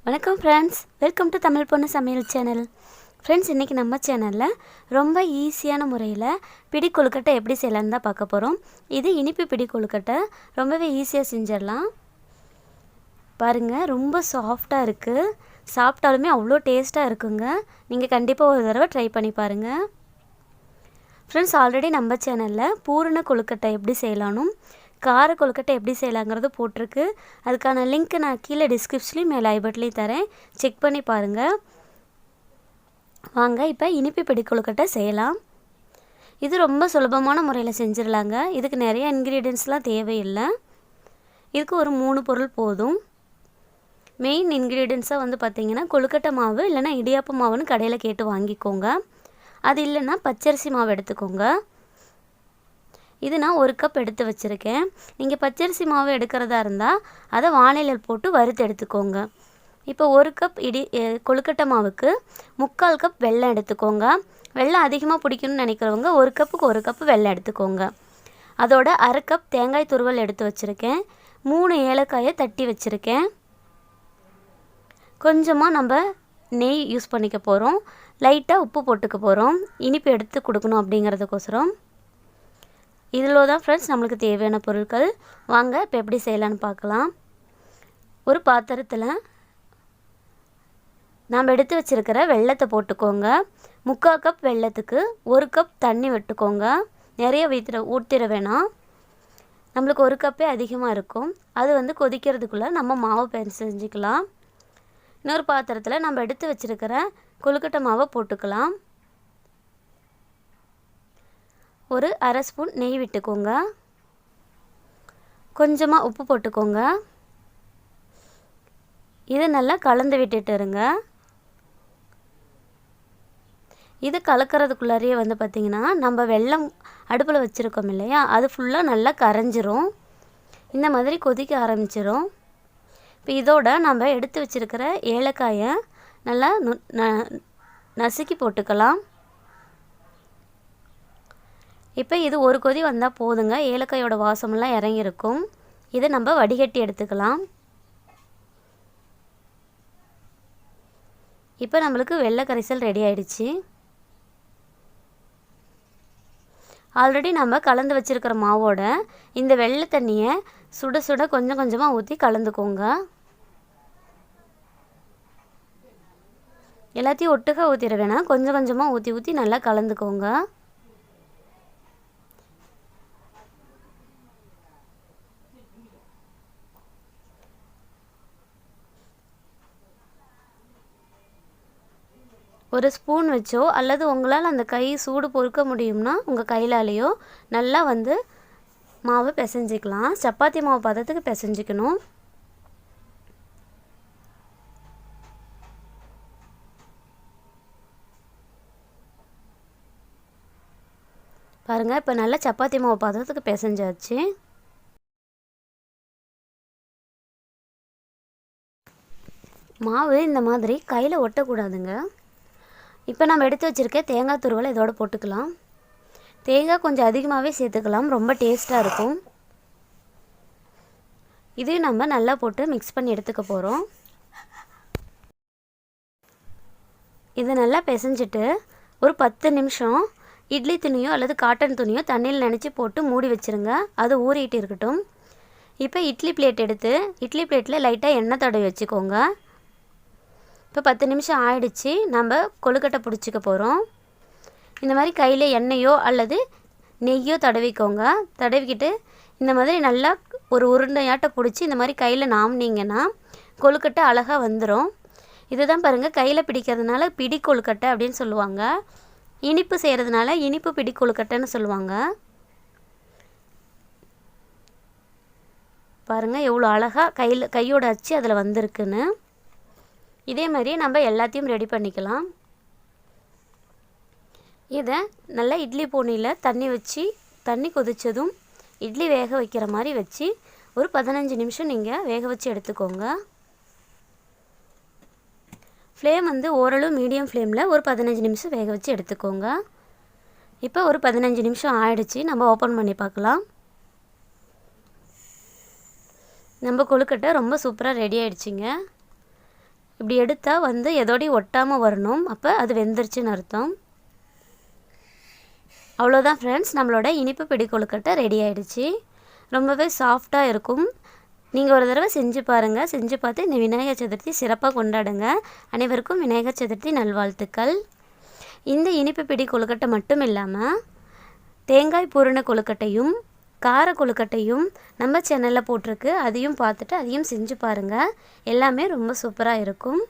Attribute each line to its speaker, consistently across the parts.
Speaker 1: வணக்கம் friends, welcome to தமிழ்பொன்னு சமையல் channel. Friends, இன்றைக்கி நம்ம சேனலில் ரொம்ப ஈஸியான முறையில் பிடி கொழுக்கட்டை எப்படி செய்யலான்னு தான் பார்க்க போகிறோம். இது இனிப்பு பிடி கொழுக்கட்டை, ரொம்பவே ஈஸியாக செஞ்சிடலாம். பாருங்கள், ரொம்ப சாஃப்டாக இருக்குது, சாப்பிட்டாலுமே அவ்வளோ டேஸ்ட்டாக இருக்குங்க. நீங்கள் கண்டிப்பாக ஒரு தடவை ட்ரை பண்ணி பாருங்கள். ஃப்ரெண்ட்ஸ், ஆல்ரெடி நம்ம சேனலில் பூரண கொழுக்கட்டை எப்படி செய்யலானும் கார கொழுக்கட்டை எப்படி செய்யலாங்கிறது போட்டிருக்கு. அதுக்கான லிங்க் நான் கீழே டிஸ்கிரிப்ஷன்லேயும் மேலே ஐ பட்டன்லேயும் தரேன், செக் பண்ணி பாருங்கள். வாங்க இப்போ இனிப்பு பிடி கொழுக்கட்டை செய்யலாம். இது ரொம்ப சுலபமான முறையில் செஞ்சிடலாங்க. இதுக்கு நிறைய இன்க்ரீடியன்ஸ்லாம் தேவையில்லை. இதுக்கு ஒரு 3 பொருள் போதும். மெயின் இன்க்ரீடியன்ஸாக வந்து பார்த்திங்கன்னா கொழுக்கட்டை மாவு இல்லைனா இடியாப்ப மாவுன்னு கடையில் கேட்டு வாங்கிக்கோங்க. அது இல்லைன்னா பச்சரிசி மாவு எடுத்துக்கோங்க. இது நான் 1 கப் எடுத்து வச்சுருக்கேன். நீங்கள் பச்சரிசி மாவு எடுக்கிறதா இருந்தால் அதை வானிலையில் போட்டு வறுத்து எடுத்துக்கோங்க. இப்போ 1 கப் கொழுக்கட்டை மாவுக்கு 3/4 கப் வெல்லம் எடுத்துக்கோங்க. வெல்லம் அதிகமாக பிடிக்கணும்னு நினைக்கிறவங்க 1 கப்புக்கு 1 கப்பு வெல்லம் எடுத்துக்கோங்க. அதோட 1/2 கப் தேங்காய் துருவல் எடுத்து வச்சுருக்கேன். 3 ஏலக்காயை தட்டி வச்சுருக்கேன். கொஞ்சமாக நம்ம நெய் யூஸ் பண்ணிக்க போகிறோம். லைட்டாக உப்பு போட்டுக்க போகிறோம், இனிப்பு எடுத்து கொடுக்கணும் அப்படிங்கிறதுக்கோசரம். இதில் தான் ஃப்ரெண்ட்ஸ் நம்மளுக்கு தேவையான பொருட்கள். வாங்க இப்போ எப்படி செய்யலான்னு பார்க்கலாம். ஒரு பாத்திரத்தில் நாம் எடுத்து வச்சுருக்கிற வெல்லத்தை போட்டுக்கோங்க. 3/4 கப் வெல்லத்துக்கு 1 கப் தண்ணி விட்டுக்கோங்க. நிறைய ஊற்றிட வேணாம், நம்மளுக்கு 1 கப்பே அதிகமாக இருக்கும். அது வந்து கொதிக்கிறதுக்குள்ளே நம்ம மாவு செஞ்சுக்கலாம். இன்னொரு பாத்திரத்தில் நம்ம எடுத்து வச்சுருக்கிற கொழுக்கட்டை மாவை போட்டுக்கலாம். ஒரு 1/2 ஸ்பூன் நெய் விட்டுக்கோங்க. கொஞ்சமாக உப்பு போட்டுக்கோங்க. இதை நல்லா கலந்து விட்டுட்டு இருங்க. இது கலக்கிறதுக்குள்ளாரையே வந்து பார்த்திங்கன்னா நம்ம வெல்லம் அடுப்பில் வச்சுருக்கோம் இல்லையா, அது ஃபுல்லாக நல்லா கரைஞ்சிரும். இந்த மாதிரி கொதிக்க ஆரம்பிச்சிரும். இப்போ இதோட நம்ம எடுத்து வச்சுருக்கிற ஏலக்காயை நல்லா நசுக்கி போட்டுக்கலாம். இப்போ இது ஒரு கொதி வந்தால் போதுங்க. ஏலக்காயோட வாசமெல்லாம் இறங்கியிருக்கும். இதை நம்ம வடிகட்டி எடுத்துக்கலாம். இப்போ நம்மளுக்கு வெள்ளை கரைசல் ரெடி ஆயிடுச்சு. ஆல்ரெடி நம்ம கலந்து வச்சுருக்கிற மாவோட இந்த வெள்ளை தண்ணியை சுட சுட கொஞ்சம் கொஞ்சமாக ஊற்றி கலந்துக்கோங்க. எல்லாத்தையும் ஒட்டுக்கா ஊற்றிட வேணாம், கொஞ்சம் கொஞ்சமாக ஊற்றி ஊற்றி நல்லா கலந்துக்கோங்க. ஒரு ஸ்பூன் வச்சோ அல்லது உங்களால் அந்த கை சூடு பொறுக்க முடியும்னா உங்கள் கையிலாலேயோ நல்லா வந்து மாவு பிசைஞ்சிக்கலாம். சப்பாத்தி மாவு பதத்துக்கு பிசைஞ்சிக்கணும். பாருங்கள், இப்போ நல்லா சப்பாத்தி மாவு பதத்துக்கு பிசைஞ்சாச்சு. மாவு இந்த மாதிரி கையில் ஒட்டக்கூடாதுங்க. இப்போ நம்ம எடுத்து வச்சுருக்க தேங்காய் துருவலை இதோட போட்டுக்கலாம். தேங்காய் கொஞ்சம் அதிகமாகவே சேர்த்துக்கலாம், ரொம்ப டேஸ்ட்டாக இருக்கும். இதையும் நம்ம நல்லா போட்டு மிக்ஸ் பண்ணி எடுத்துக்க போகிறோம். இதை நல்லா பிசைஞ்சிட்டு ஒரு 10 நிமிஷம் இட்லி துணியோ அல்லது காட்டன் துணியோ தண்ணியில் நனைச்சி போட்டு மூடி வச்சுருங்க. அது ஊறிட்டு இருக்கட்டும். இப்போ இட்லி பிளேட் எடுத்து இட்லி பிளேட்டில் லைட்டாக எண்ணெய் தடவி வச்சுக்கோங்க. இப்போ 10 நிமிஷம் ஆயிடுச்சு. நம்ம கொழுக்கட்டை பிடிச்சிக்க போகிறோம். இந்த மாதிரி கையில் எண்ணெயோ அல்லது நெய்யோ தடவிக்கோங்க. தடவிக்கிட்டு இந்த மாதிரி நல்லா ஒரு உருண்டையாட்டை பிடிச்சி இந்த மாதிரி கையில் நாமினீங்கன்னா கொழுக்கட்டை அழகாக வந்துடும். இதுதான் பாருங்கள், கையில் பிடிக்கிறதுனால பிடி கொழுக்கட்டை அப்படின்னு சொல்லுவாங்க. இனிப்பு செய்கிறதுனால இனிப்பு பிடி கொழுக்கட்டைன்னு சொல்லுவாங்க. பாருங்கள் எவ்வளோ அழகாக கையோட அச்சு அதில் வந்திருக்குன்னு. இதே மாதிரி நம்ம எல்லாத்தையும் ரெடி பண்ணிக்கலாம். இதை நல்லா இட்லி பூனியில் தண்ணி கொதித்ததும் இட்லி வேக வைக்கிற மாதிரி வச்சு ஒரு 15 நிமிஷம் நீங்கள் வேக வச்சு எடுத்துக்கோங்க. ஃப்ளேம் வந்து ஓரளவு மீடியம் ஃப்ளேமில் ஒரு 15 நிமிஷம் வேக வச்சு எடுத்துக்கோங்க. இப்போ ஒரு 15 நிமிஷம் ஆயிடுச்சு. நம்ம ஓப்பன் பண்ணி பார்க்கலாம். நம்ம கொழுக்கட்டை ரொம்ப சூப்பராக ரெடி ஆயிடுச்சுங்க. இப்படி எடுத்தால் வந்து எதோடையும் ஒட்டாமல் வரணும். அப்போ அது வெந்துருச்சுன்னு அர்த்தம். அவ்வளோதான் ஃப்ரெண்ட்ஸ், நம்மளோட இனிப்பு பிடி கொழுக்கட்டை ரெடி ஆகிடுச்சு. ரொம்பவே சாஃப்டாக இருக்கும். நீங்கள் ஒரு தடவை செஞ்சு பாருங்கள். செஞ்சு பார்த்து இந்த விநாயகர் சதுர்த்தி சிறப்பாக கொண்டாடுங்க. அனைவருக்கும் விநாயகர் சதுர்த்தி நல்வாழ்த்துக்கள். இந்த இனிப்பு பிடி கொழுக்கட்டை மட்டும் இல்லாமல் தேங்காய் பூரண கொழுக்கட்டையும் கார கொழுக்கட்டையும் நம்ம சேனலில் போட்டிருக்கு. அதையும் பார்த்துட்டு அதையும் செஞ்சு பாருங்கள். எல்லாமே ரொம்ப சூப்பராக இருக்கும்.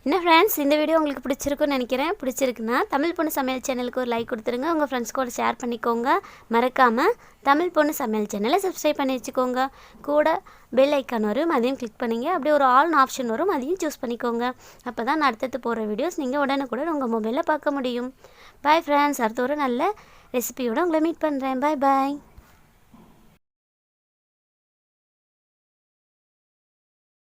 Speaker 1: என்ன ஃப்ரெண்ட்ஸ், இந்த வீடியோ உங்களுக்கு பிடிச்சிருக்குன்னு நினைக்கிறேன். பிடிச்சிருக்குன்னா தமிழ் பொண்ணு சமையல் சேனலுக்கு ஒரு லைக் கொடுத்துருங்க. உங்கள் ஃப்ரெண்ட்ஸ் கூட ஷேர் பண்ணிக்கோங்க. மறக்காமல் தமிழ் பொண்ணு சமையல் சேனலை சப்ஸ்கிரைப் பண்ணி வச்சுக்கோங்க. கூட பெல் ஐக்கான் வரும், அதையும் கிளிக் பண்ணிங்க. அப்படியே ஒரு ஆல் ஆப்ஷன் வரும், அதையும் சூஸ் பண்ணிக்கோங்க. அப்போ தான் நான் அடுத்தடுத்து போகிற வீடியோஸ் நீங்கள் உடனுக்குடன் உங்கள் மொபைலில் பார்க்க முடியும். பாய் ஃப்ரெண்ட்ஸ், அடுத்த ஒரு நல்ல ரெசிபியோடு உங்களை மீட் பண்ணுறேன். பாய் பாய்.